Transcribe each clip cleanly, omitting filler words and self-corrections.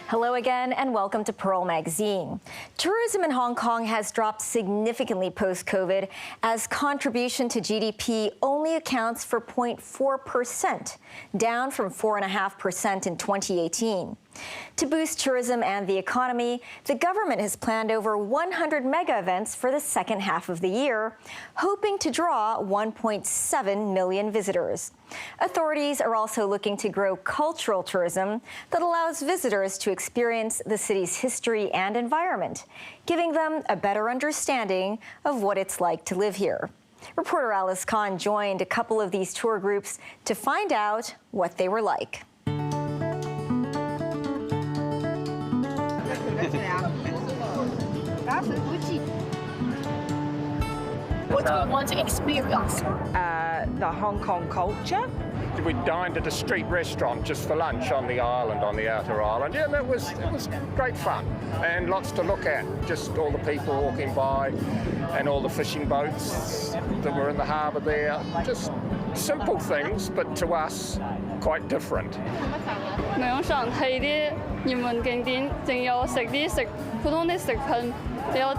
Hello again and welcome to Pearl Magazine. Tourism in Hong Kong has dropped significantly post-COVID as contribution to GDP only accounts for 0.4%, down from 4.5% in 2018. To boost tourism and the economy, the government has planned over 100 mega events for the second half of the year, hoping to draw 1.7 million visitors. Authorities are also looking to grow cultural tourism that allows visitors to experience the city's history and environment, giving them a better understanding of what it's like to live here. Reporter Alice Khan joined a couple of these tour groups to find out what they were like. What do you want to experience? The Hong Kong culture. We dined at a street restaurant just for lunch on the island, on the outer island. Yeah, it was great fun and lots to look at. Just all the people walking by and all the fishing boats that were in the harbour there. Just simple things, but to us, quite different. 網上睇啲熱門景點，仲有食啲普通啲食品，有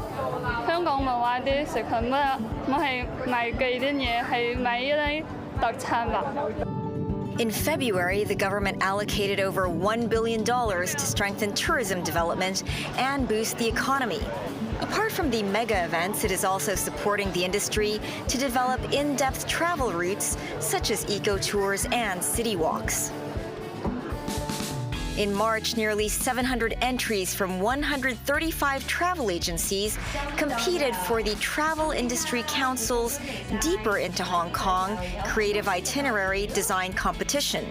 香港文化啲食品乜，唔係買幾啲嘢，係買一啲特產吧。 In February, the government allocated over $1 billion to strengthen tourism development and boost the economy. Apart from the mega events, it is also supporting the industry to develop in-depth travel routes such as eco-tours and city walks. In March, nearly 700 entries from 135 travel agencies competed for the Travel Industry Council's Deeper into Hong Kong Creative Itinerary Design Competition.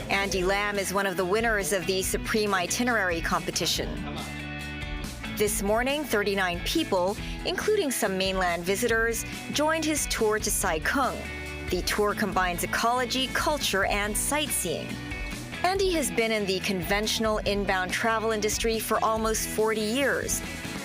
Andy Lam is one of the winners of the Supreme Itinerary Competition. This morning, 39 people, including some mainland visitors, joined his tour to Sai Kung. The tour combines ecology, culture, and sightseeing. Andy has been in the conventional inbound travel industry for almost 40 years.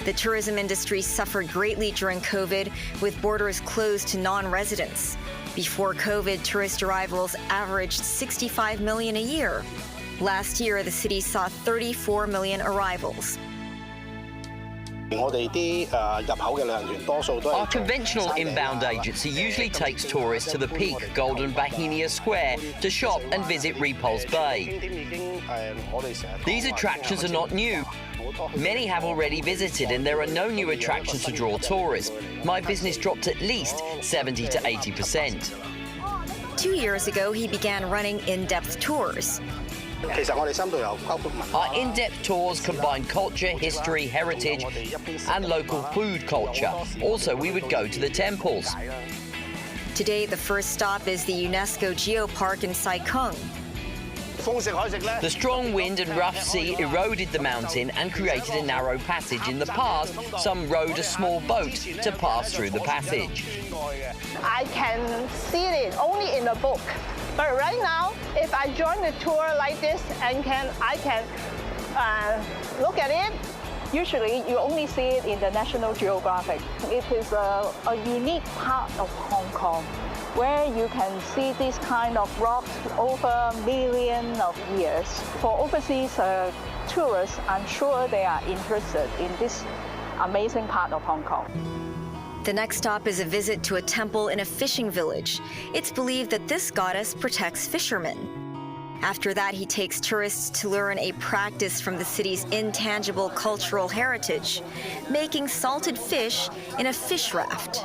The tourism industry suffered greatly during COVID, with borders closed to non-residents. Before COVID, tourist arrivals averaged 65 million a year. Last year, the city saw 34 million arrivals. Our conventional inbound agency usually takes tourists to the Peak, Golden Bahinia Square to shop and visit Repulse Bay. These attractions are not new. Many have already visited and there are no new attractions to draw tourists. My business dropped at least 70 to 80%. 2 years ago, he began running in-depth tours. Our in-depth tours combine culture, history, heritage, and local food culture. Also, we would go to the temples. Today, the first stop is the UNESCO Geopark in Sai Kung. The strong wind and rough sea eroded the mountain and created a narrow passage. In the past, some rowed a small boat to pass through the passage. I can see it only in a book. But right now, if I join the tour like this and I can look at it, usually you only see it in the National Geographic. It is a unique part of Hong Kong where you can see this kind of rocks over millions of years. For overseas tourists, I'm sure they are interested in this amazing part of Hong Kong. The next stop is a visit to a temple in a fishing village. It's believed that this goddess protects fishermen. After that, he takes tourists to learn a practice from the city's intangible cultural heritage, making salted fish in a fish raft.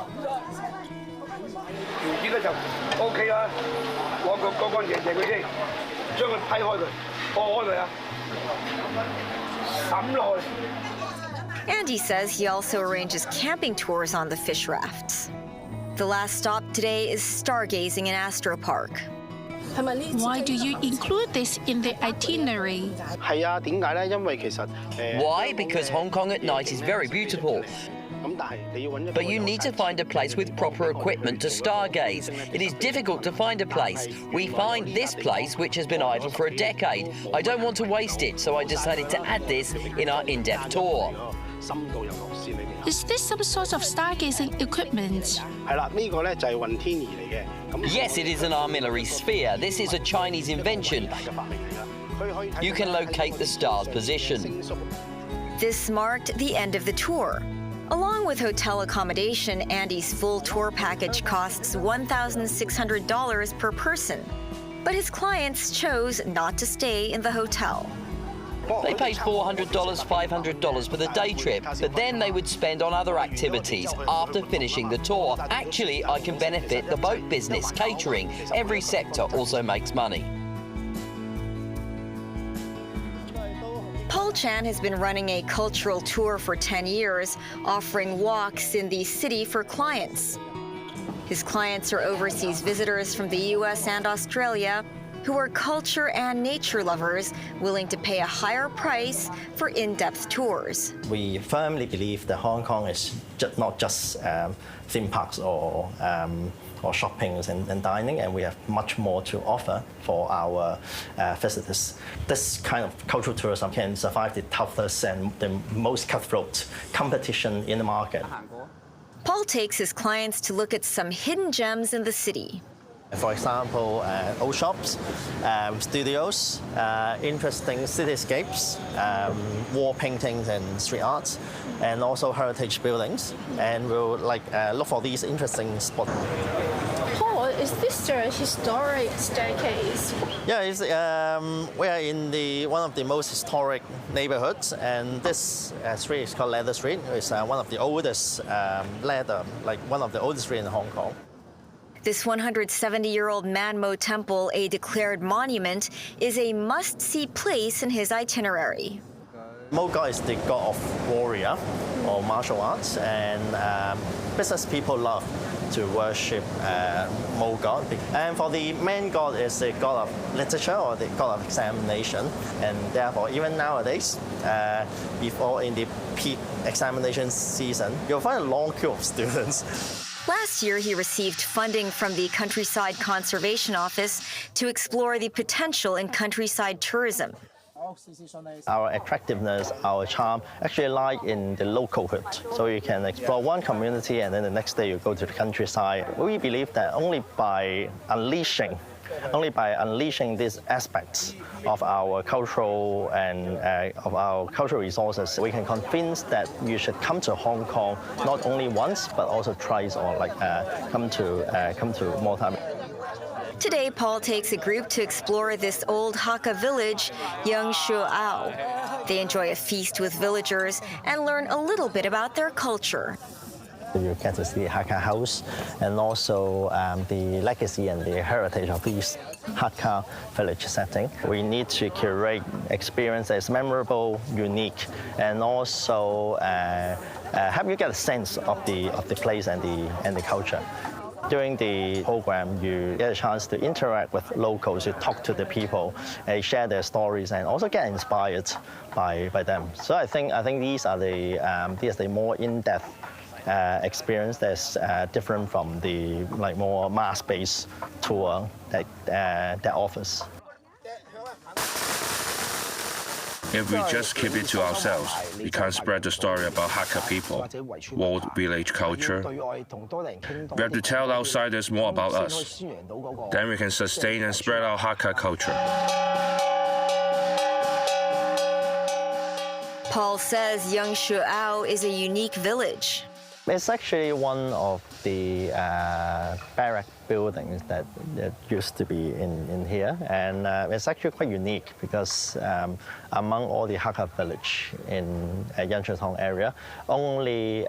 Andy says he also arranges camping tours on the fish rafts. The last stop today is stargazing in Astro Park. Why do you include this in the itinerary? Why? Because Hong Kong at night is very beautiful. But you need to find a place with proper equipment to stargaze. It is difficult to find a place. We find this place, which has been idle for a decade. I don't want to waste it, so I decided to add this in our in-depth tour. Is this some sort of stargazing equipment? Yes, it is an armillary sphere. This is a Chinese invention. You can locate the star's position. This marked the end of the tour. Along with hotel accommodation, Andy's full tour package costs $1,600 per person. But his clients chose not to stay in the hotel. They paid $400, $500 for the day trip, but then they would spend on other activities after finishing the tour. Actually, I can benefit the boat business, catering. Every sector also makes money. Paul Chan has been running a cultural tour for 10 years, offering walks in the city for clients. His clients are overseas visitors from the US and Australia who are culture and nature lovers willing to pay a higher price for in-depth tours. We firmly believe that Hong Kong is not just theme parks or shopping and dining, and we have much more to offer for our visitors. This kind of cultural tourism can survive the toughest and the most cutthroat competition in the market. Paul takes his clients to look at some hidden gems in the city. For example, old shops, studios, interesting cityscapes, wall paintings and street arts, and also heritage buildings. And we'll look for these interesting spots. Paul, is this a historic staircase? Yeah, we are in one of the most historic neighborhoods, and this street is called Leather Street. It's one of the oldest one of the oldest streets in Hong Kong. This 170-year-old Man-Mo Temple, a declared monument, is a must-see place in his itinerary. Mo God is the god of warrior or martial arts, and business people love to worship Mo God. And for the man god is the god of literature or the god of examination, and therefore even nowadays, before in the peak examination season, you'll find a long queue of students. Last year, he received funding from the Countryside Conservation Office to explore the potential in countryside tourism. Our attractiveness, our charm actually lie in the localhood. So you can explore one community and then the next day you go to the countryside. We believe that only by unleashing these aspects of our cultural and of our cultural resources, we can convince that you should come to Hong Kong not only once but also twice, or come to more time. Today, Paul takes a group to explore this old Hakka village, Yung Shu Ao. They enjoy a feast with villagers and learn a little bit about their culture. You get to see Hakka house and also the legacy and the heritage of this Hakka village setting. We need to curate experience that's memorable, unique, and also help you get a sense of the place and the culture. During the program, you get a chance to interact with locals, you talk to the people, share their stories, and also get inspired by them. So I think these are the more in-depth experience that's different from the more mass-based tour that offers. If we just keep it to ourselves, we can't spread the story about Hakka people, world village culture. We have to tell outsiders more about us. Then we can sustain and spread our Hakka culture. Paul says Yung Shu Ao is a unique village. It's actually one of the barrack buildings that used to be in here, and it's actually quite unique because among all the Hakka village in Yan Shui Tong area, only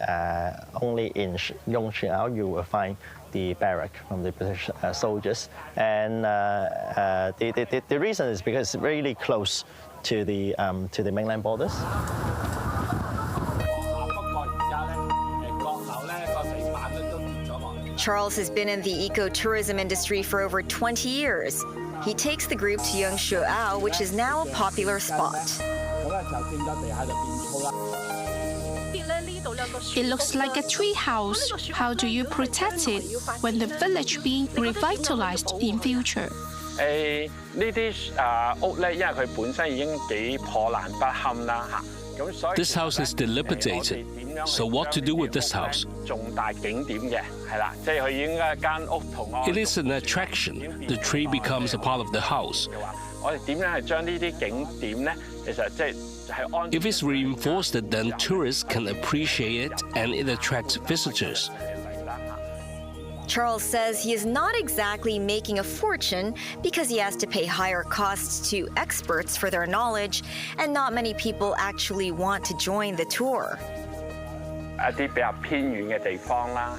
in Yung Shu Ao you will find the barrack from the British soldiers, and the reason is because it's really close to the mainland borders. Charles has been in the ecotourism industry for over 20 years. He takes the group to Yung Shu Ao, which is now a popular spot. It looks like a tree house. How do you protect it when the village being revitalized in future? This house is dilapidated. So what to do with this house? It is an attraction. The tree becomes a part of the house. If it's reinforced, then tourists can appreciate it and it attracts visitors. Charles says he is not exactly making a fortune because he has to pay higher costs to experts for their knowledge, and not many people actually want to join the tour.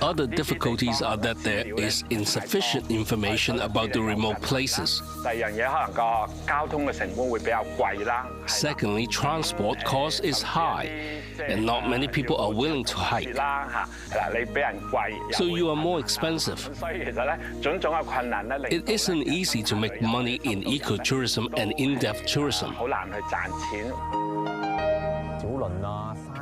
Other difficulties are that there is insufficient information about the remote places. Secondly, transport cost is high, and not many people are willing to hike. So you are more expensive. It isn't easy to make money in ecotourism and in-depth tourism.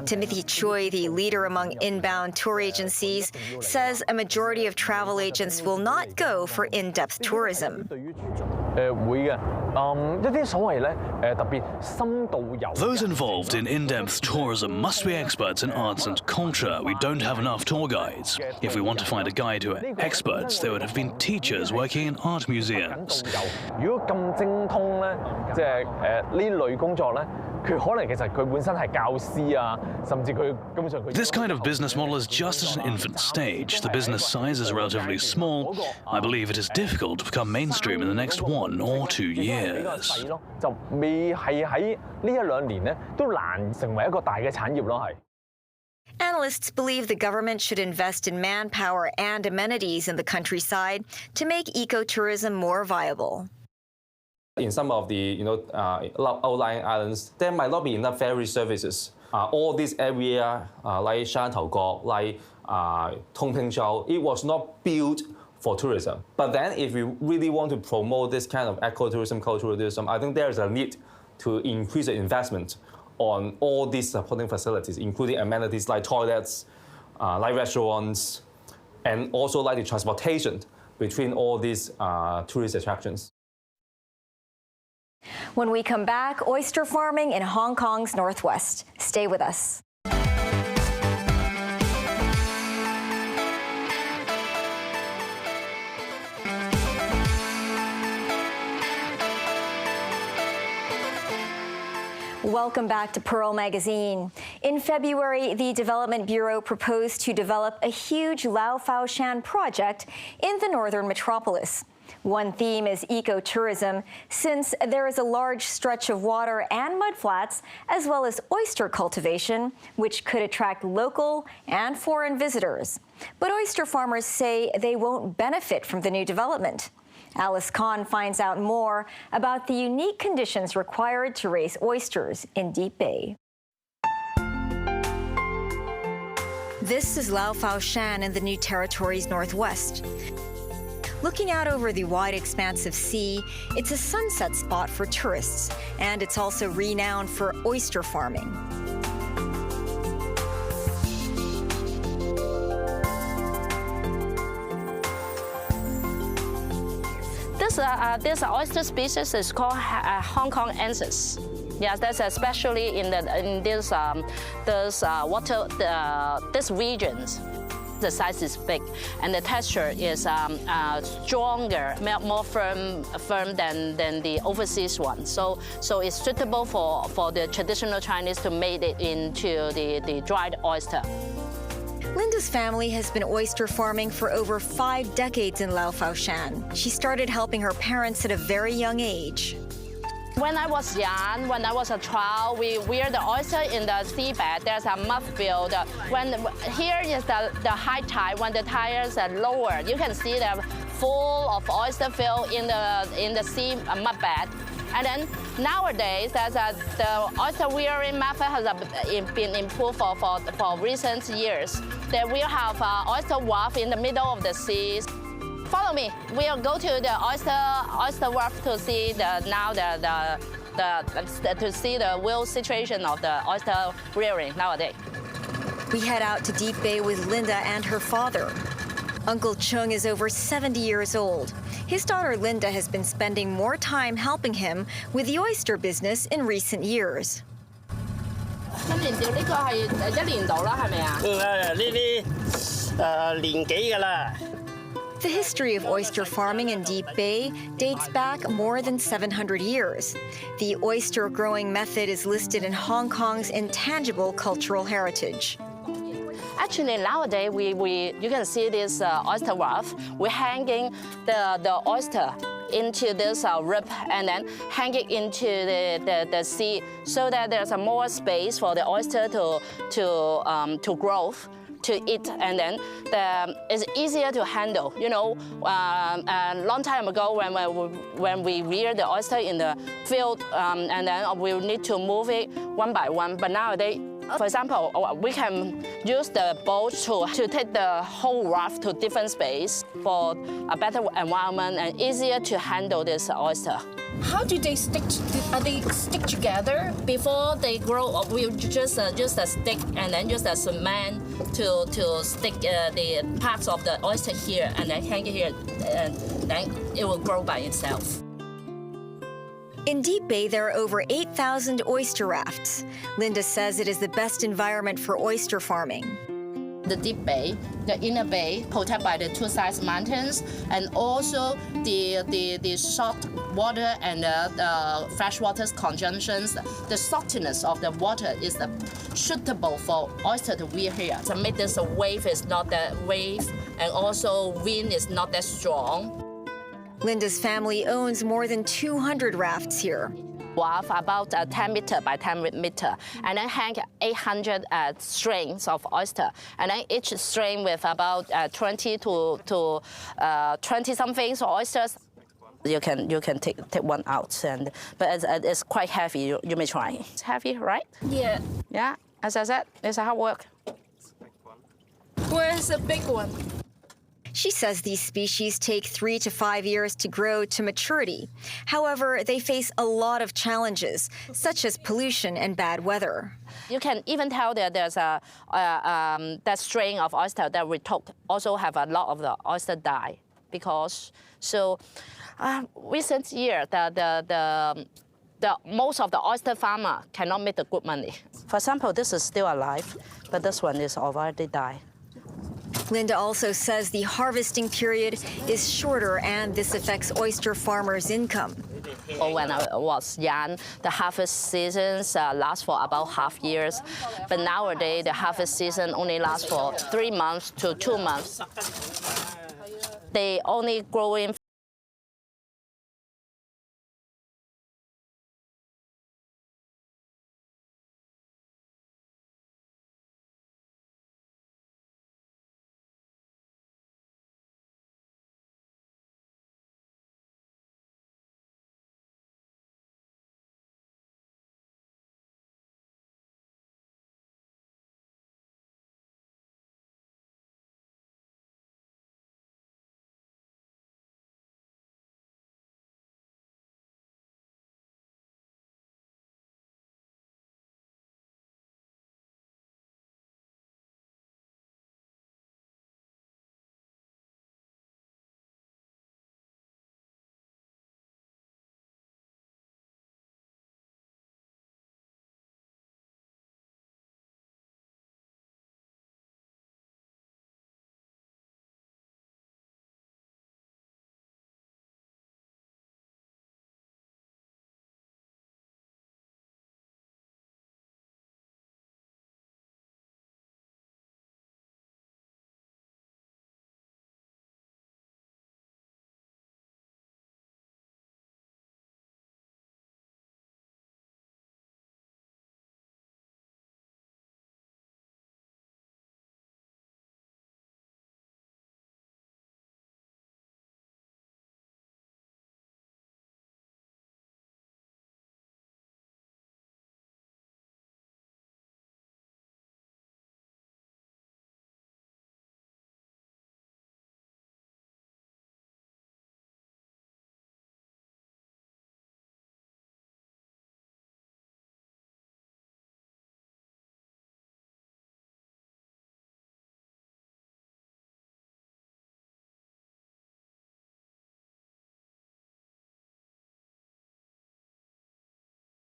Timothy Choi, the leader among inbound tour agencies, says a majority of travel agents will not go for in-depth tourism. Those involved in in-depth tourism must be experts in arts and culture. We don't have enough tour guides. If we want to find a guide who are experts, they would have been teachers working in art museums. This kind of business model is just at an infant stage. The business size is relatively small. I believe it is difficult to become mainstream in the next 1 or 2 years. Analysts believe the government should invest in manpower and amenities in the countryside to make ecotourism more viable. In some of the outlying islands, there might not be enough ferry services. All this area, like Shantou, like Tongpingzhou, it was not built for tourism. But then, if we really want to promote this kind of ecotourism, cultural tourism, I think there is a need to increase the investment on all these supporting facilities, including amenities like toilets, like restaurants, and also like the transportation between all these tourist attractions. When we come back, oyster farming in Hong Kong's northwest. Stay with us. Welcome back to Pearl Magazine. In February, the Development Bureau proposed to develop a huge Lau Fau Shan project in the northern metropolis. One theme is ecotourism, since there is a large stretch of water and mudflats, as well as oyster cultivation, which could attract local and foreign visitors. But oyster farmers say they won't benefit from the new development. Alice Kahn finds out more about the unique conditions required to raise oysters in Deep Bay. This is Lau Fau Shan in the New Territories Northwest. Looking out over the wide expanse of sea, it's a sunset spot for tourists, and it's also renowned for oyster farming. This oyster species is called Hong Kong ensis. Yes, that's especially in this regions. The size is big, and the texture is stronger, more firm than the overseas one. So it's suitable for the traditional Chinese to make it into the dried oyster. Linda's family has been oyster farming for over 5 decades in Lau Fau Shan. She started helping her parents at a very young age. When I was young, when I was a child, we reared the oyster in the seabed. There's a mud field. Here is the high tide. When the tides are lower, you can see them full of oyster field in the sea mud bed. And then nowadays, the oyster rearing method has been improved for recent years. That we have oyster wharf in the middle of the sea. Follow me. We'll go to the oyster wharf to see the real situation of the oyster rearing nowadays. We head out to Deep Bay with Linda and her father. Uncle Chung is over 70 years old. His daughter Linda has been spending more time helping him with the oyster business in recent years. The history of oyster farming in Deep Bay dates back more than 700 years. The oyster growing method is listed in Hong Kong's intangible cultural heritage. Actually, nowadays, you can see this oyster raft. We're hanging the oyster into this rib and then hang it into the sea so that there's a more space for the oyster to grow, to eat, and then it's easier to handle. You know, a long time ago when we rear the oyster in the field, and then we need to move it one by one, but nowadays, for example, we can use the boat to take the whole raft to different space for a better environment and easier to handle this oyster. How do they stick? Are they stick together before they grow? Or we just a stick and then just a cement to stick the parts of the oyster here and then hang it here, and then it will grow by itself. In Deep Bay, there are over 8,000 oyster rafts. Linda says it is the best environment for oyster farming. The Deep Bay, the Inner Bay, protected by the two sides mountains, and also the salt water and the freshwater conjunctions. The saltiness of the water is suitable for oyster to rear here. To make this a wave is not that wave, and also wind is not that strong. Linda's family owns more than 200 rafts here. We have about 10 meter by 10 meter, and then hang 800 strings of oyster, and then each string with about 20 to 20 something oysters. You can take one out, but it's quite heavy. You may try. It's heavy, right? Yeah. Yeah. As I said, it's a hard work. Where's the big one? She says these species take 3 to 5 years to grow to maturity. However, they face a lot of challenges, such as pollution and bad weather. You can even tell that there's that strain of oyster that we took also have a lot of the oyster die, because recent year the most of the oyster farmer cannot make the good money. For example, this is still alive, but this one is already died. Linda also says the harvesting period is shorter, and this affects oyster farmers' income. When I was young, the harvest seasons last for about half years, but nowadays the harvest season only lasts for 3 months to 2 months. They only grow in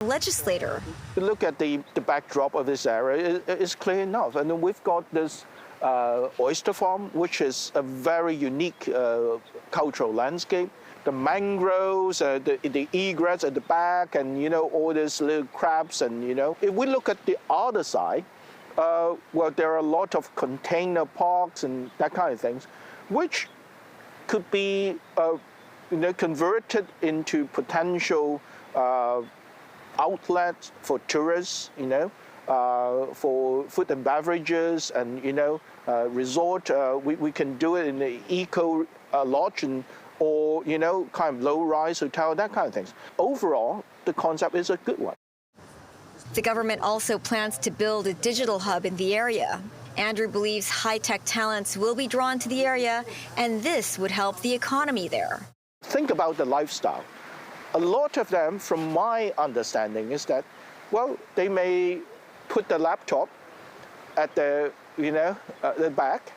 Legislator. Look at the backdrop of this area. It's clear enough, and we've got this oyster farm, which is a very unique cultural landscape. The mangroves, the egrets at the back, and all these little crabs, and If we look at the other side, well, there are a lot of container parks and that kind of things, which could be converted into potential outlets for tourists, for food and beverages, and resort. We can do it in the eco lodge or kind of low-rise hotel, that kind of things. Overall, the concept is a good one. The government also plans to build a digital hub in the area. Andrew believes high-tech talents will be drawn to the area, and this would help the economy there. Think about the lifestyle. A lot of them, from my understanding, is that, well, they may put the laptop at the, the back,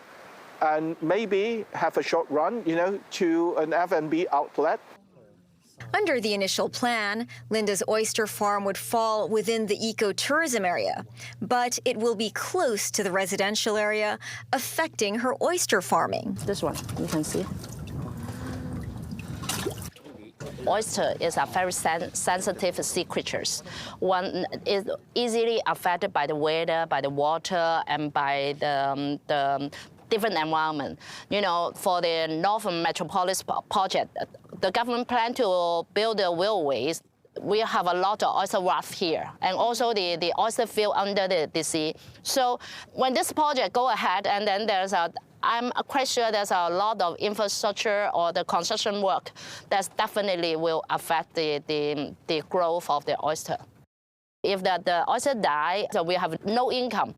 and maybe have a short run, to an F&B outlet. Under the initial plan, Linda's oyster farm would fall within the ecotourism area, but it will be close to the residential area, affecting her oyster farming. This one, you can see. Oyster is a very sensitive sea creature. One is easily affected by the weather, by the water, and by the different environment. For the Northern Metropolis project, the government plan to build the wheelways. We have a lot of oyster raft here, and also the oyster field under the sea. So when this project go ahead, and then I'm quite sure there's a lot of infrastructure or the construction work that definitely will affect the growth of the oyster. If the oyster die, so we have no income.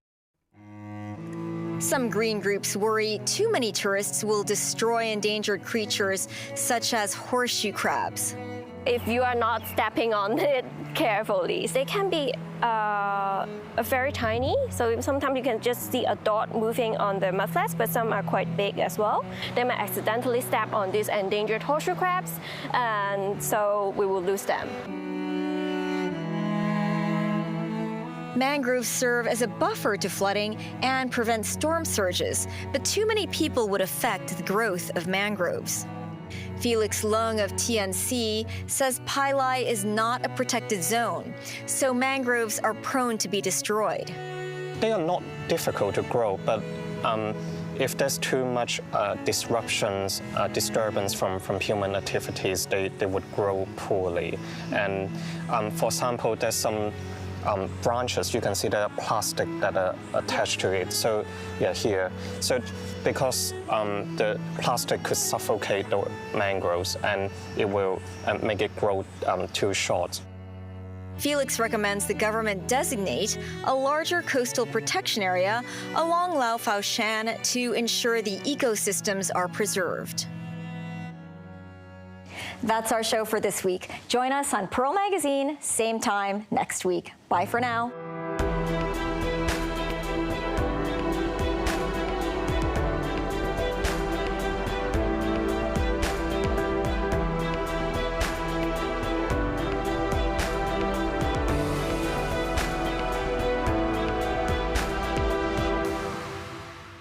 Some green groups worry too many tourists will destroy endangered creatures such as horseshoe crabs. If you are not stepping on it carefully, they can be very tiny. So sometimes you can just see a dot moving on the mudflats, but some are quite big as well. They might accidentally step on these endangered horseshoe crabs, and so we will lose them. Mangroves serve as a buffer to flooding and prevent storm surges, but too many people would affect the growth of mangroves. Felix Leung of TNC says Pailai is not a protected zone, so mangroves are prone to be destroyed. They are not difficult to grow, but if there's too much disturbance from human activities, they would grow poorly. And for example, there's some branches, you can see there are plastic that are attached to it. So yeah, here. So because the plastic could suffocate the mangroves, and it will make it grow too short. Felix recommends the government designate a larger coastal protection area along Lao Phao Shan to ensure the ecosystems are preserved. That's our show for this week. Join us on Pearl Magazine, same time next week. Bye for now.